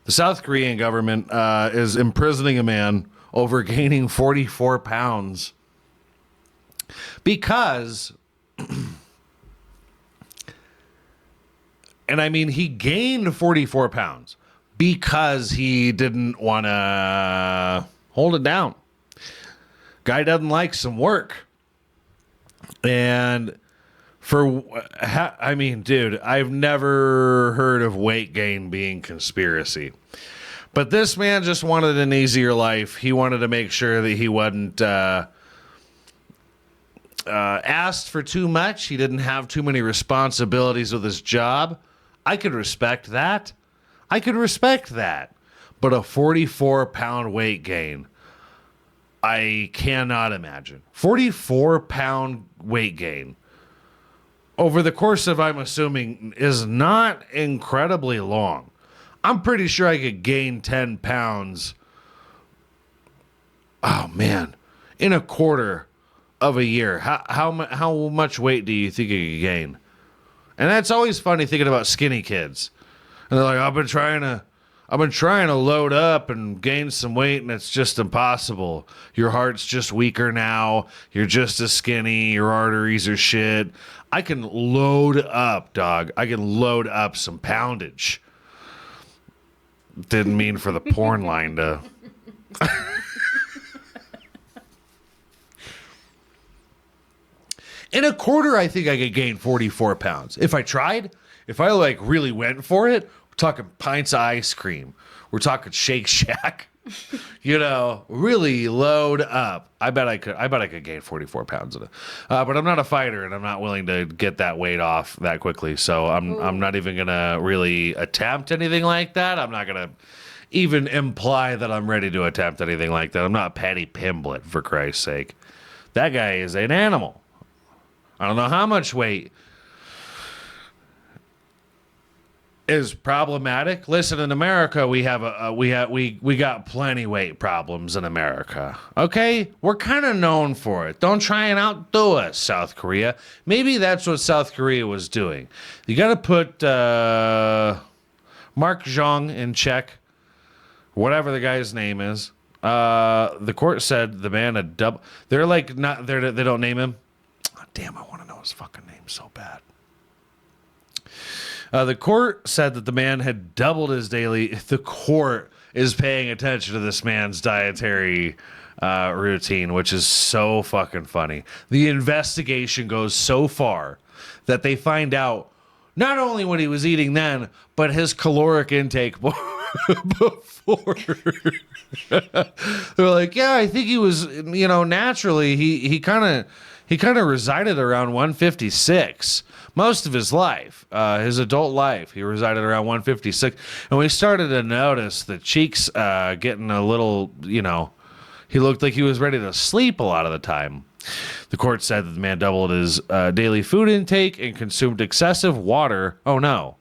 The South Korean government is imprisoning a man over gaining 44 pounds because, and I mean, he gained 44 pounds because he didn't want to hold it down. Guy doesn't like some work. And I mean, dude, I've never heard of weight gain being conspiracy. But this man just wanted an easier life. He wanted to make sure that he wasn't asked for too much. He didn't have too many responsibilities with his job. I could respect that. But a 44-pound weight gain, I cannot imagine. 44-pound weight gain over the course of, I'm assuming, is not incredibly long. I'm pretty sure I could gain 10 pounds. Oh, man. In a quarter of a year. How much weight do you think you could gain? And that's always funny thinking about skinny kids. And they're like, I've been trying to load up and gain some weight, and it's just impossible. Your heart's just weaker now. You're just as skinny. Your arteries are shit. I can load up, dog. I can load up some poundage. Didn't mean for the porn line to... In a quarter, I think I could gain 44 pounds. If I tried, if I like really went for it, we're talking pints of ice cream. We're talking Shake Shack. Really load up. I bet I could gain 44 pounds in it. But I'm not a fighter, and I'm not willing to get that weight off that quickly. So I'm not even gonna really attempt anything like that. I'm not gonna even imply that I'm ready to attempt anything like that. I'm not Patty Pimblett, for Christ's sake. That guy is an animal. I don't know how much weight is problematic. Listen, in America, we got plenty weight problems in America. Okay, we're kind of known for it. Don't try and outdo us, South Korea. Maybe that's what South Korea was doing. You got to put Mark Jong in check, whatever the guy's name is. The court said the man had double. They're like not. They don't name him. Oh, damn, I want to know his fucking name so bad. The court said that the man had doubled his daily. The court is paying attention to this man's dietary routine, which is so fucking funny. The investigation goes so far that they find out not only what he was eating then, but his caloric intake before. They're like, yeah, I think he was, naturally, he kind of resided around 156 most of his life, his adult life. He resided around 156. And we started to notice the cheeks getting a little, he looked like he was ready to sleep a lot of the time. The court said that the man doubled his daily food intake and consumed excessive water. Oh, no.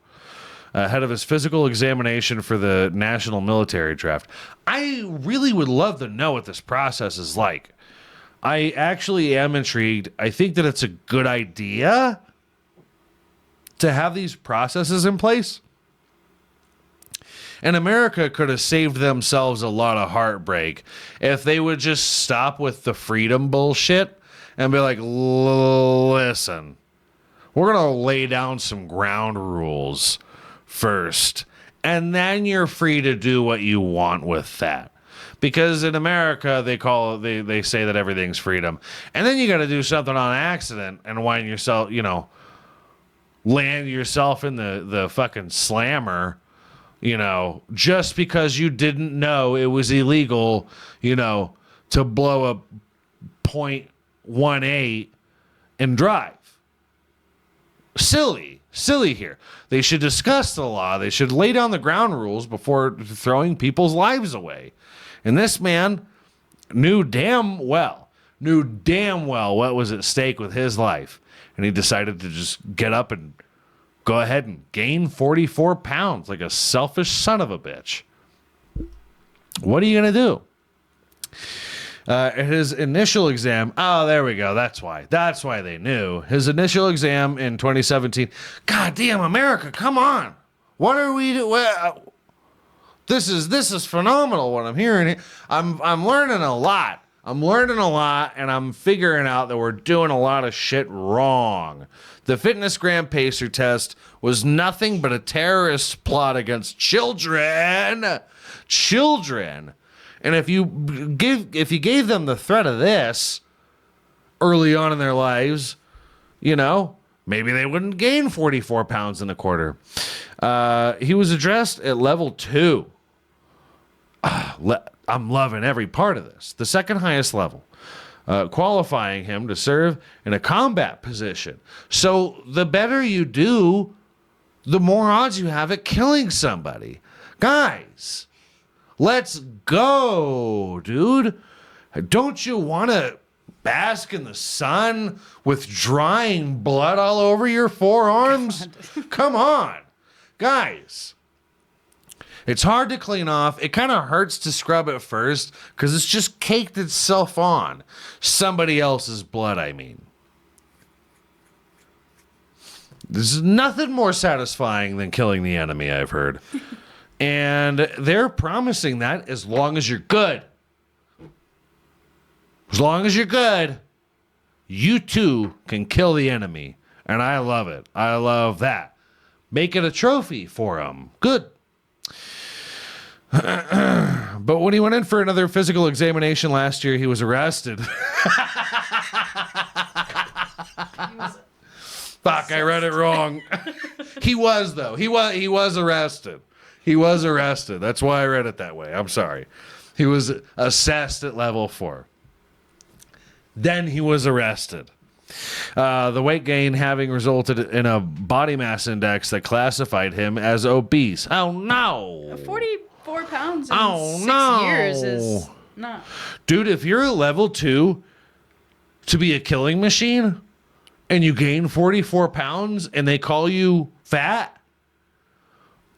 Ahead of his physical examination for the national military draft. I really would love to know what this process is like. I actually am intrigued. I think that it's a good idea to have these processes in place. And America could have saved themselves a lot of heartbreak if they would just stop with the freedom bullshit and be like, listen, we're going to lay down some ground rules first, and then you're free to do what you want with that. Because in America, they say that everything's freedom. And then you got to do something on accident and wind yourself, land yourself in the fucking slammer, just because you didn't know it was illegal, to blow a .18 and drive. Silly here. They should discuss the law. They should lay down the ground rules before throwing people's lives away. And this man knew damn well what was at stake with his life. And he decided to just get up and go ahead and gain 44 pounds like a selfish son of a bitch. What are you going to do? His initial exam. Oh, there we go. That's why they knew. His initial exam in 2017. God damn, America, come on. What are we doing? This is phenomenal what I'm hearing. I'm learning a lot. I'm learning a lot, and I'm figuring out that we're doing a lot of shit wrong. The Fitness Gram Pacer test was nothing but a terrorist plot against children. Children. And if you gave them the threat of this early on in their lives, maybe they wouldn't gain 44 pounds in a quarter. He was addressed at level 2. I'm loving every part of this. The second highest level, qualifying him to serve in a combat position. So the better you do, the more odds you have at killing somebody. Guys, let's go, dude. Don't you want to bask in the sun with drying blood all over your forearms? Come on, guys. It's hard to clean off. It kind of hurts to scrub at first because it's just caked itself on. Somebody else's blood, I mean. There's nothing more satisfying than killing the enemy, I've heard. And they're promising that as long as you're good. As long as you're good, you too can kill the enemy. And I love it. I love that. Make it a trophy for them. Good. But when he went in for another physical examination last year, he was arrested. Fuck, I read it wrong. He was, though. He was arrested. He was arrested. That's why I read it that way. I'm sorry. He was assessed at level 4. Then he was arrested. The weight gain having resulted in a body mass index that classified him as obese. Oh, no. 44 pounds in 6 years is not. Dude, if you're a level 2 to be a killing machine and you gain 44 pounds and they call you fat,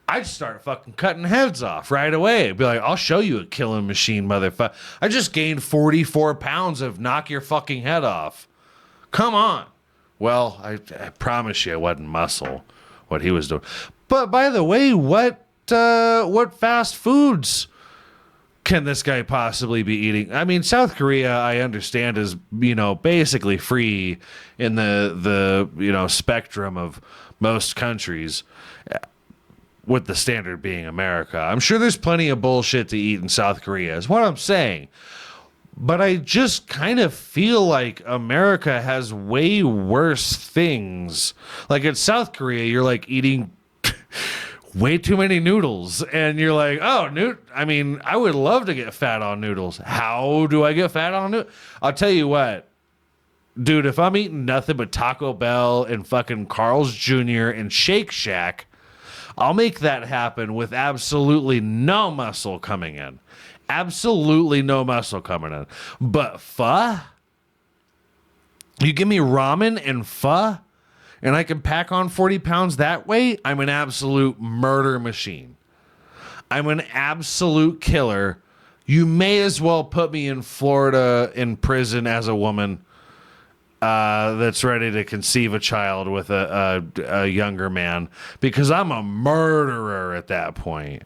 I'd start fucking cutting heads off right away. I'd be like, I'll show you a killing machine, motherfucker. I just gained 44 pounds of knock your fucking head off. Come on. Well, I promise you it wasn't muscle, what he was doing. But by the way, what fast foods can this guy possibly be eating? I mean, South Korea, I understand, is, basically free in the spectrum of most countries, with the standard being America. I'm sure there's plenty of bullshit to eat in South Korea, is what I'm saying. But I just kind of feel like America has way worse things. Like in South Korea, you're like eating way too many noodles. And you're like, oh, I mean, I would love to get fat on noodles. How do I get fat on noodles? I'll tell you what. Dude, if I'm eating nothing but Taco Bell and fucking Carl's Jr. and Shake Shack, I'll make that happen with absolutely no muscle coming in. Absolutely no muscle coming in. But pho? You give me ramen and pho, and I can pack on 40 pounds that way? I'm an absolute murder machine. I'm an absolute killer. You may as well put me in Florida in prison as a woman that's ready to conceive a child with a younger man, because I'm a murderer at that point.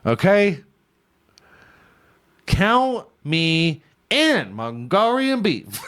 Okay? Count me in, Mongolian beef.